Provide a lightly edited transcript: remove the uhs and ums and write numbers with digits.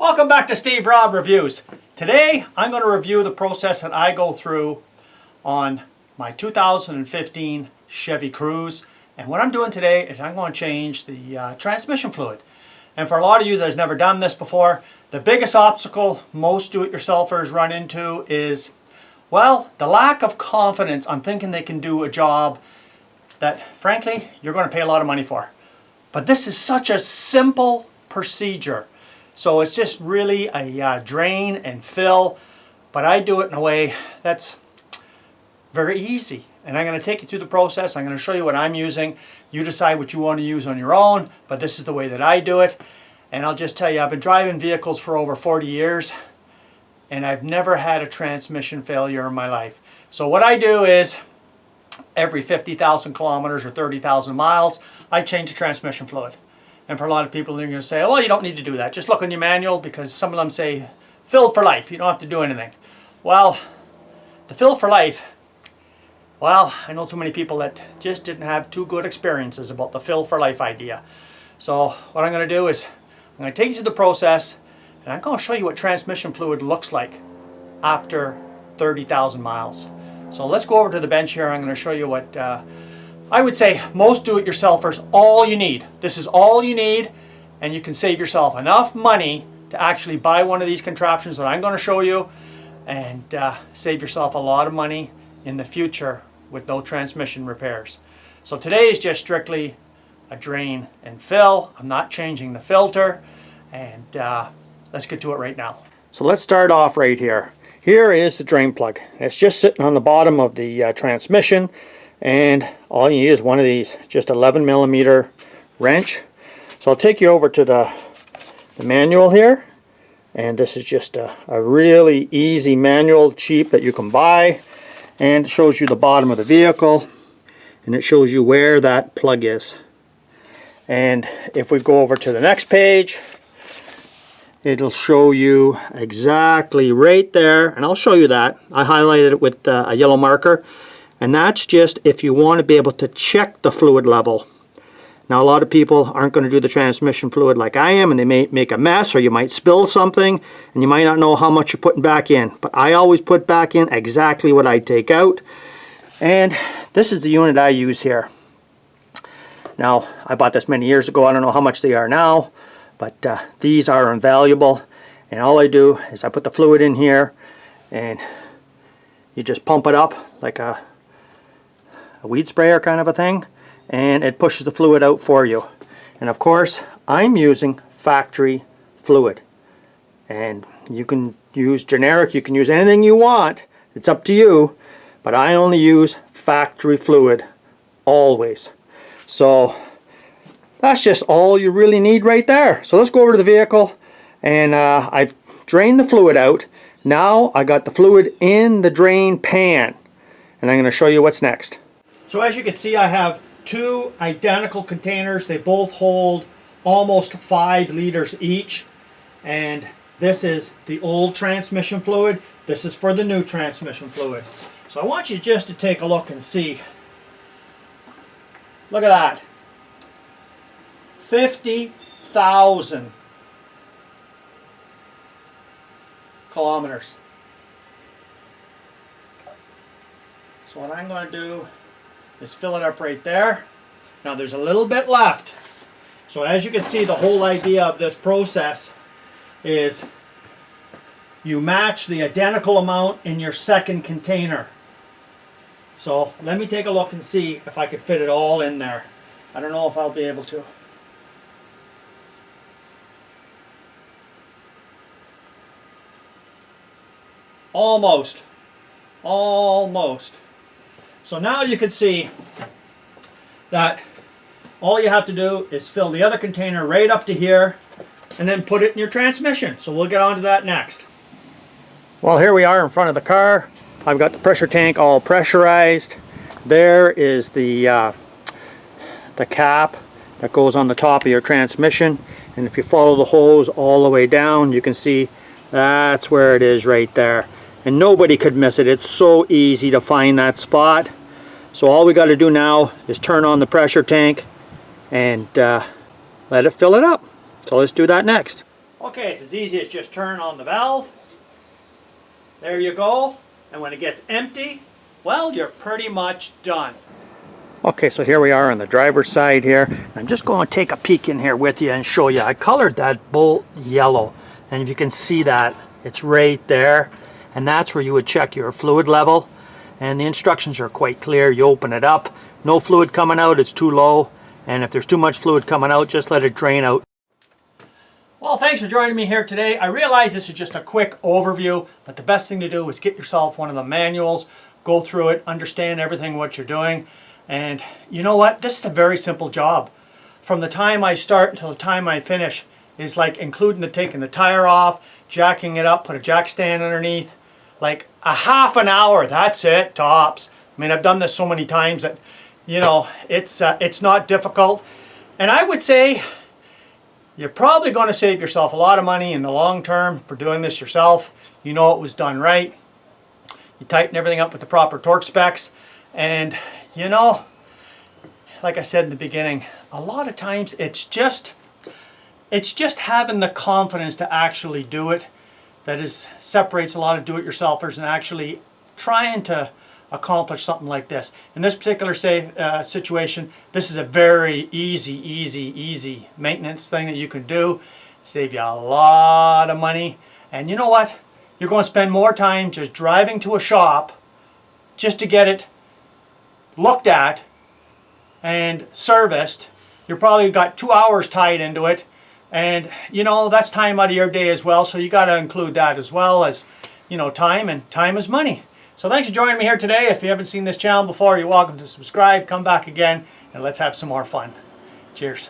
Welcome back to Steve Robb Reviews. Today I'm going to review the process that I go through on my 2015 Chevy Cruze. And what I'm doing today is I'm going to change the transmission fluid. And for a lot of you that has never done this before, the biggest obstacle most do-it-yourselfers run into is, well, the lack of confidence on thinking they can do a job that, frankly, you're going to pay a lot of money for. But this is such a simple procedure. So it's just really a drain and fill, but I do it in a way that's very easy. And I'm going to take you through the process. I'm going to show you what I'm using. You decide what you want to use on your own, but this is the way that I do it. And I'll just tell you, I've been driving vehicles for over 40 years, and I've never had a transmission failure in my life. So what I do is, every 50,000 kilometers or 30,000 miles, I change the transmission fluid. And for a lot of people, they're going to say, well, you don't need to do that. Just look on your manual, because some of them say, filled for life. You don't have to do anything. Well, the fill for life, well, I know too many people that just didn't have too good experiences about the fill for life idea. So what I'm going to do is, I'm going to take you through the process, and I'm going to show you what transmission fluid looks like after 30,000 miles. So let's go over to the bench here. I'm going to show you what I would say most do-it-yourselfers, all you need. This is all you need, and you can save yourself enough money to actually buy one of these contraptions that I'm going to show you, and save yourself a lot of money in the future with no transmission repairs. So today is just strictly a drain and fill. I'm not changing the filter, and let's get to it right now. So let's start off right here. Here is the drain plug. It's just sitting on the bottom of the transmission. And all you need is one of these, just 11 millimeter wrench. So I'll take you over to the manual here, and this is just a really easy manual, cheap, that you can buy, and it shows you the bottom of the vehicle, and it shows you where that plug is. And if we go over to the next page, it'll show you exactly right there, and I'll show you that. I highlighted it with a yellow marker. And that's just if you want to be able to check the fluid level. Now, a lot of people aren't going to do the transmission fluid like I am, and they may make a mess, or you might spill something, and you might not know how much you're putting back in. But I always put back in exactly what I take out. And this is the unit I use here. Now, I bought this many years ago. I don't know how much they are now, but these are invaluable. And all I do is I put the fluid in here, and you just pump it up like a weed sprayer kind of a thing, and it pushes the fluid out for you. And of course, I'm using factory fluid, and you can use generic, you can use anything you want, it's up to you, but I only use factory fluid always. So that's just all you really need right there. So let's go over to the vehicle, and I've drained the fluid out. Now I got the fluid in the drain pan, and I'm going to show you what's next. So as you can see, I have two identical containers. They both hold almost 5 liters each. And this is the old transmission fluid. This is for the new transmission fluid. So I want you just to take a look and see. Look at that. 50,000 kilometers. So what I'm going to do is fill it up right there. Now there's a little bit left. So as you can see, the whole idea of this process is you match the identical amount in your second container. So let me take a look and see if I could fit it all in there. I don't know if I'll be able to. Almost. Almost. So now you can see that all you have to do is fill the other container right up to here, and then put it in your transmission. So we'll get on to that next. Well, here we are in front of the car. I've got the pressure tank all pressurized. There is the cap that goes on the top of your transmission, and if you follow the hose all the way down, you can see that's where it is right there. And nobody could miss it. It's so easy to find that spot. So all we got to do now is turn on the pressure tank and let it fill it up. So let's do that next. Okay, it's as easy as just turn on the valve. There you go. And when it gets empty, well, you're pretty much done. Okay, so here we are on the driver's side here. I'm just going to take a peek in here with you and show you. I colored that bolt yellow, and if you can see that, it's right there. And that's where you would check your fluid level. And the instructions are quite clear. You open it up, no fluid coming out, it's too low. And if there's too much fluid coming out, just let it drain out. Well, thanks for joining me here today. I realize this is just a quick overview, but the best thing to do is get yourself one of the manuals, go through it, understand everything what you're doing. And you know what? This is a very simple job. From the time I start until the time I finish is like including taking the tire off, jacking it up, put a jack stand underneath, like a half an hour, that's it, tops. I mean, I've done this so many times that, you know, it's not difficult. And I would say you're probably going to save yourself a lot of money in the long term for doing this yourself. You know it was done right. You tighten everything up with the proper torque specs. And, you know, like I said in the beginning, a lot of times it's just having the confidence to actually do it that separates a lot of do-it-yourselfers and actually trying to accomplish something like this. In this particular situation, this is a very easy maintenance thing that you can do. Save you a lot of money. And you know what? You're going to spend more time just driving to a shop just to get it looked at and serviced. You're probably got 2 hours tied into it. And you know, that's time out of your day as well. So you got to include that as well as, you know, time, and time is money. So thanks for joining me here today. If you haven't seen this channel before, you're welcome to subscribe. Come back again and let's have some more fun. Cheers.